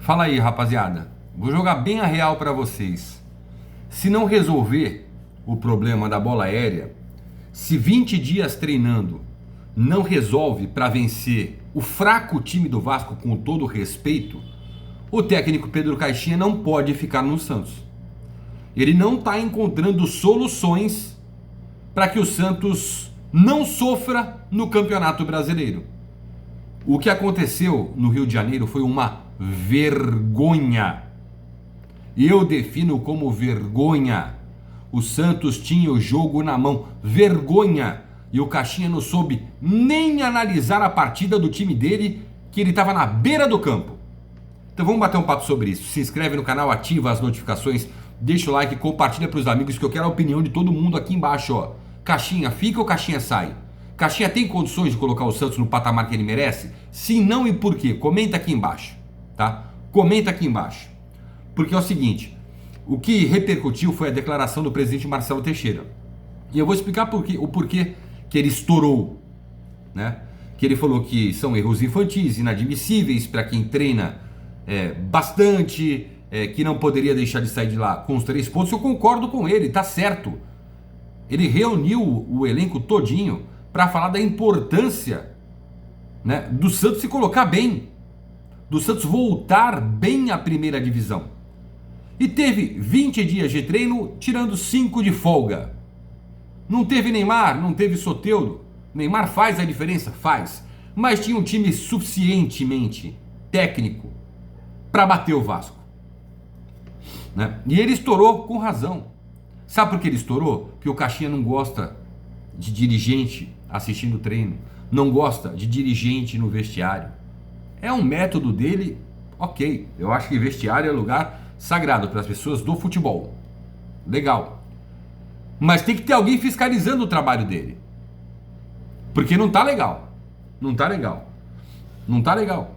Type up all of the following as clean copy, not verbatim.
Fala aí, rapaziada. Vou jogar bem a real pra vocês. Se não resolver o problema da bola aérea, se 20 dias treinando não resolve pra vencer o fraco time do Vasco, com todo respeito, o técnico Pedro Caixinha não pode ficar no Santos. Ele não está encontrando soluções para que o Santos não sofra no Campeonato Brasileiro. O que aconteceu no Rio de Janeiro foi uma vergonha. Eu defino como vergonha. O Santos tinha o jogo na mão. Vergonha. E o Caixinha não soube nem analisar a partida do time dele, que ele estava na beira do campo. Então vamos bater um papo sobre isso. Se inscreve no canal, ativa as notificações, deixa o like, compartilha para os amigos, que eu quero a opinião de todo mundo aqui embaixo, ó. Caixinha fica ou Caixinha sai? Caixinha tem condições de colocar o Santos no patamar que ele merece? Se não, e por quê? Comenta aqui embaixo, tá? Comenta aqui embaixo. Porque é o seguinte, o que repercutiu foi a declaração do presidente Marcelo Teixeira. E eu vou explicar o porquê que ele estourou, né? Que ele falou que são erros infantis, inadmissíveis para quem treina bastante, que não poderia deixar de sair de lá com os 3 pontos. Eu concordo com ele, tá certo. Ele reuniu o elenco todinho para falar da importância, né, do Santos se colocar bem, do Santos voltar bem à primeira divisão. E teve 20 dias de treino, tirando 5 de folga. Não teve Neymar, não teve Soteldo. Neymar faz a diferença? Faz. Mas tinha um time suficientemente técnico para bater o Vasco, né? E ele estourou com razão. Sabe por que ele estourou? Porque o Caixinha não gosta de dirigente assistindo treino, não gosta de dirigente no vestiário. É um método dele, ok. Eu acho que vestiário é lugar sagrado para as pessoas do futebol. Legal. Mas tem que ter alguém fiscalizando o trabalho dele. Porque não tá legal. Não tá legal. Não tá legal.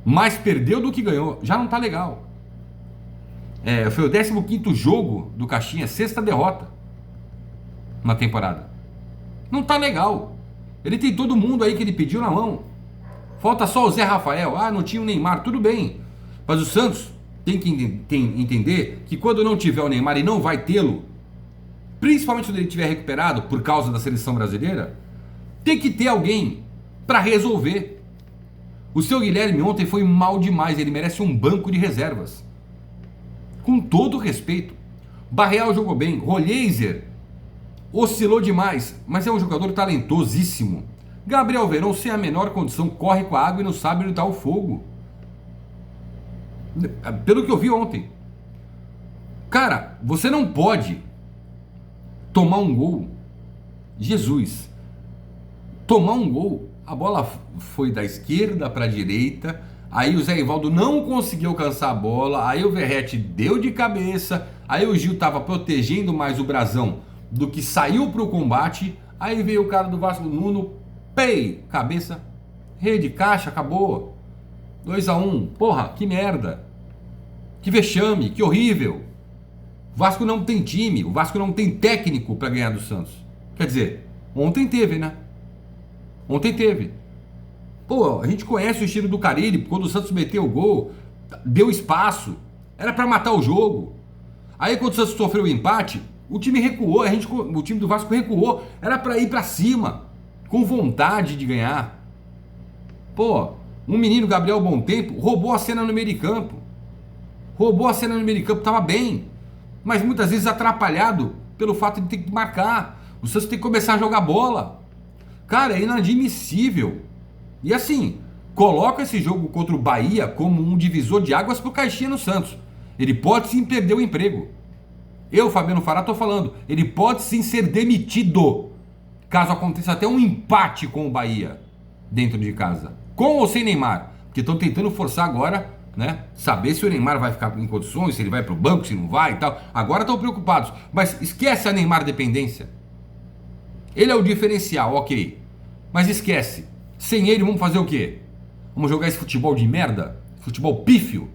Mais perdeu do que ganhou. Já não tá legal. Foi o 15º jogo do Caixinha, 6ª derrota na temporada. Não tá legal. Ele tem todo mundo aí que ele pediu na mão. Falta só o Zé Rafael. Ah, não tinha o Neymar, tudo bem. Mas o Santos tem que entender que quando não tiver o Neymar, e não vai tê-lo, principalmente quando ele estiver recuperado por causa da seleção brasileira, tem que ter alguém para resolver. O seu Guilherme ontem foi mal demais, ele merece um banco de reservas. Com todo respeito. Barreal jogou bem, Rolheiser oscilou demais, mas é um jogador talentosíssimo. Gabriel Veron, sem a menor condição, corre com a água e não sabe onde está o fogo. Pelo que eu vi ontem. Cara, você não pode tomar um gol. Jesus. Tomar um gol. A bola foi da esquerda para a direita. Aí o Zé Rivaldo não conseguiu alcançar a bola. Aí o Verratti deu de cabeça. Aí o Gil estava protegendo mais o brasão do que saiu para o combate. Aí veio o cara do Vasco, Nuno. Pei! Cabeça. Rede, caixa, acabou. 2-1. Porra, que merda. Que vexame, que horrível. O Vasco não tem time. O Vasco não tem técnico para ganhar do Santos. Quer dizer, ontem teve, né? Ontem teve. Pô, a gente conhece o estilo do Carille. Quando o Santos meteu o gol, deu espaço. Era para matar o jogo. Aí quando o Santos sofreu o empate, o time recuou. O time do Vasco recuou. Era para ir para cima, com vontade de ganhar. Pô, um menino, Gabriel Bom Tempo, roubou a cena no meio de campo. Roubou a cena no meio de campo, tava bem. Mas muitas vezes atrapalhado pelo fato de ter que marcar. O Santos tem que começar a jogar bola. Cara, é inadmissível. E assim, coloca esse jogo contra o Bahia como um divisor de águas pro Caixinha no Santos. Ele pode sim perder o emprego. Eu, Fabiano Fará, tô falando. Ele pode sim ser demitido, caso aconteça até um empate com o Bahia dentro de casa. Com ou sem Neymar. Porque estão tentando forçar agora, né? Saber se o Neymar vai ficar em condições, se ele vai pro banco, se não vai e tal. Agora estão preocupados. Mas esquece a Neymar dependência. Ele é o diferencial, ok. Mas esquece. Sem ele, vamos fazer o quê? Vamos jogar esse futebol de merda? Futebol pífio?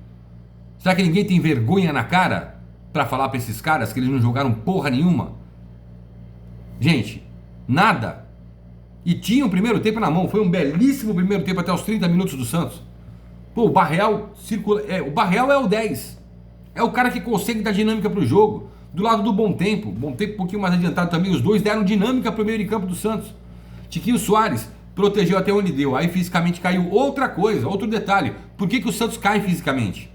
Será que ninguém tem vergonha na cara pra falar pra esses caras que eles não jogaram porra nenhuma? Gente, nada. E tinha o primeiro tempo na mão. Foi um belíssimo primeiro tempo até os 30 minutos do Santos. Pô, o Barreal circula. O Barreal é o 10. É o cara que consegue dar dinâmica pro jogo. Do lado do Bom Tempo um pouquinho mais adiantado também, os dois deram dinâmica pro meio de campo do Santos. Tiquinho Soares protegeu até onde deu, aí fisicamente caiu. Outra coisa, outro detalhe, por que o Santos cai fisicamente?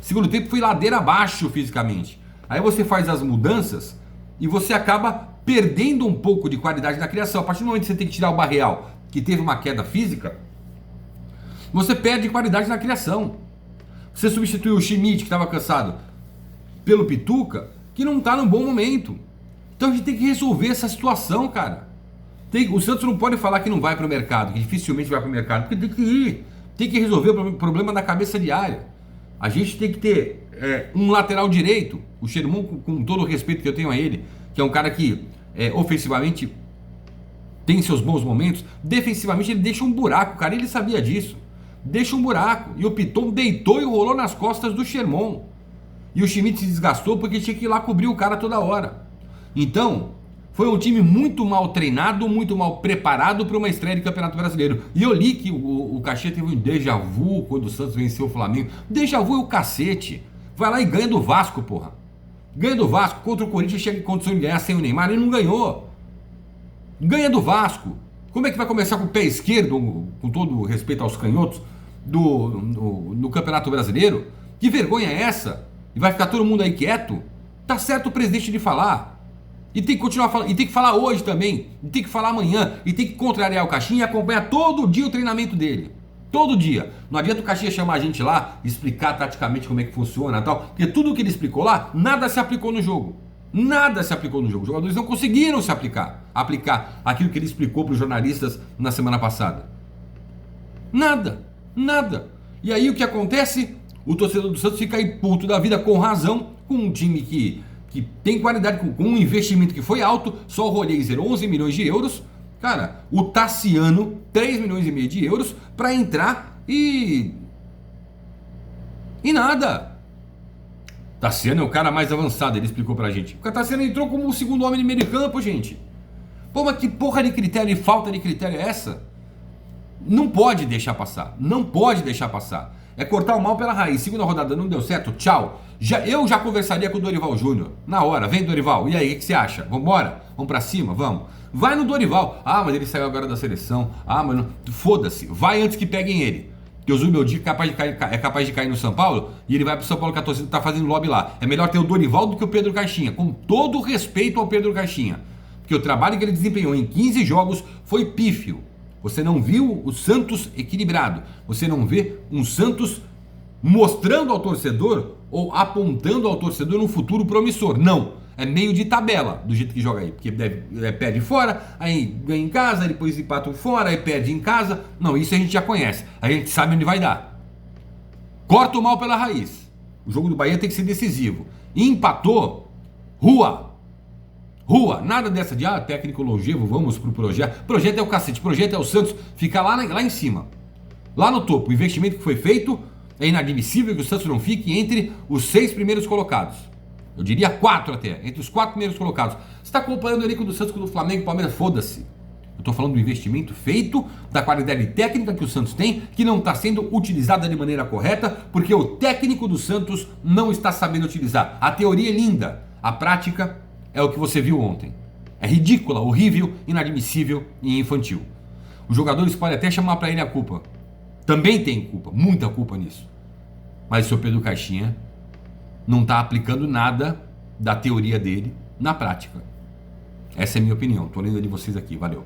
Segundo tempo foi ladeira abaixo fisicamente. Aí você faz as mudanças e você acaba perdendo um pouco de qualidade na criação. A partir do momento que você tem que tirar o Barreal, que teve uma queda física, você perde qualidade na criação. Você substituiu o Schmidt, que estava cansado, pelo Pituca, que não está num bom momento. Então a gente tem que resolver essa situação, cara. O Santos não pode falar que não vai para o mercado, que dificilmente vai para o mercado, porque tem que ir. Tem que resolver o problema da cabeça de área. A gente tem que ter um lateral direito, o Xermon, com todo o respeito que eu tenho a ele, que é um cara que ofensivamente tem seus bons momentos, defensivamente ele deixa um buraco, cara, ele sabia disso. Deixa um buraco. E o Piton deitou e rolou nas costas do Xermon. E o Schmidt se desgastou porque tinha que ir lá cobrir o cara toda hora. Então, foi um time muito mal treinado, muito mal preparado para uma estreia de Campeonato Brasileiro. E eu li que o Caxias teve um déjà vu quando o Santos venceu o Flamengo. Déjà vu é o cacete. Vai lá e ganha do Vasco, porra. Ganha do Vasco. Contra o Corinthians chega em condição de ganhar sem o Neymar. Ele não ganhou. Ganha do Vasco. Como é que vai começar com o pé esquerdo, com todo respeito aos canhotos, no Campeonato Brasileiro? Que vergonha é essa? E vai ficar todo mundo aí quieto? Tá certo o presidente de falar. E tem que continuar falando. E tem que falar hoje também. E tem que falar amanhã. E tem que contrariar o Caixinha e acompanhar todo dia o treinamento dele. Todo dia. Não adianta o Caixinha chamar a gente lá, explicar taticamente como é que funciona e tal. Porque tudo o que ele explicou lá, nada se aplicou no jogo. Nada se aplicou no jogo. Os jogadores não conseguiram se aplicar aquilo que ele explicou para os jornalistas na semana passada. Nada. E aí o que acontece? O torcedor do Santos fica aí puto da vida, com razão, com um time que tem qualidade, com um investimento que foi alto. Só o Rolheiser, 11 milhões de euros. Cara, o Tassiano, 3 milhões e meio de euros para entrar e nada. Tassiano é o cara mais avançado, ele explicou pra gente. O Tassiano entrou como o segundo homem de meio de campo, gente. Pô, mas que porra de critério e falta de critério é essa? Não pode deixar passar. Não pode deixar passar. É cortar o mal pela raiz. Segunda rodada não deu certo, tchau. Eu já conversaria com o Dorival Júnior. Na hora, vem Dorival. E aí, o que você acha? Vambora? Vamos pra cima? Vamos. Vai no Dorival. Ah, mas ele saiu agora da seleção. Ah, mas não... Foda-se. Vai antes que peguem ele. Porque o Zubeldia é capaz de cair no São Paulo e ele vai pro São Paulo que a torcida tá fazendo lobby lá. É melhor ter o Dorival do que o Pedro Caixinha. Com todo o respeito ao Pedro Caixinha. Porque o trabalho que ele desempenhou em 15 jogos foi pífio. Você não viu o Santos equilibrado. Você não vê um Santos mostrando ao torcedor ou apontando ao torcedor um futuro promissor. Não. É meio de tabela do jeito que joga aí. Porque perde fora, aí ganha em casa, depois empata fora, aí perde em casa. Não, isso a gente já conhece. A gente sabe onde vai dar. Corta o mal pela raiz. O jogo do Bahia tem que ser decisivo. Empatou, rua. Nada dessa de técnico longevo, vamos pro projeto. Projeto é o cacete, projeto é o Santos ficar lá em cima, lá no topo. O investimento que foi feito é inadmissível que o Santos não fique entre os 6 primeiros colocados. Eu diria 4 até, entre os 4 primeiros colocados. Você está comparando o elenco do Santos com o do Flamengo e Palmeiras? Foda-se. Eu estou falando do investimento feito, da qualidade técnica que o Santos tem, que não está sendo utilizada de maneira correta, porque o técnico do Santos não está sabendo utilizar. A teoria é linda, a prática é o que você viu ontem. É ridícula, horrível, inadmissível e infantil. Os jogadores podem até chamar para ele a culpa. Também tem culpa, muita culpa nisso. Mas o seu Pedro Caixinha não está aplicando nada da teoria dele na prática. Essa é a minha opinião. Estou lendo de vocês aqui. Valeu.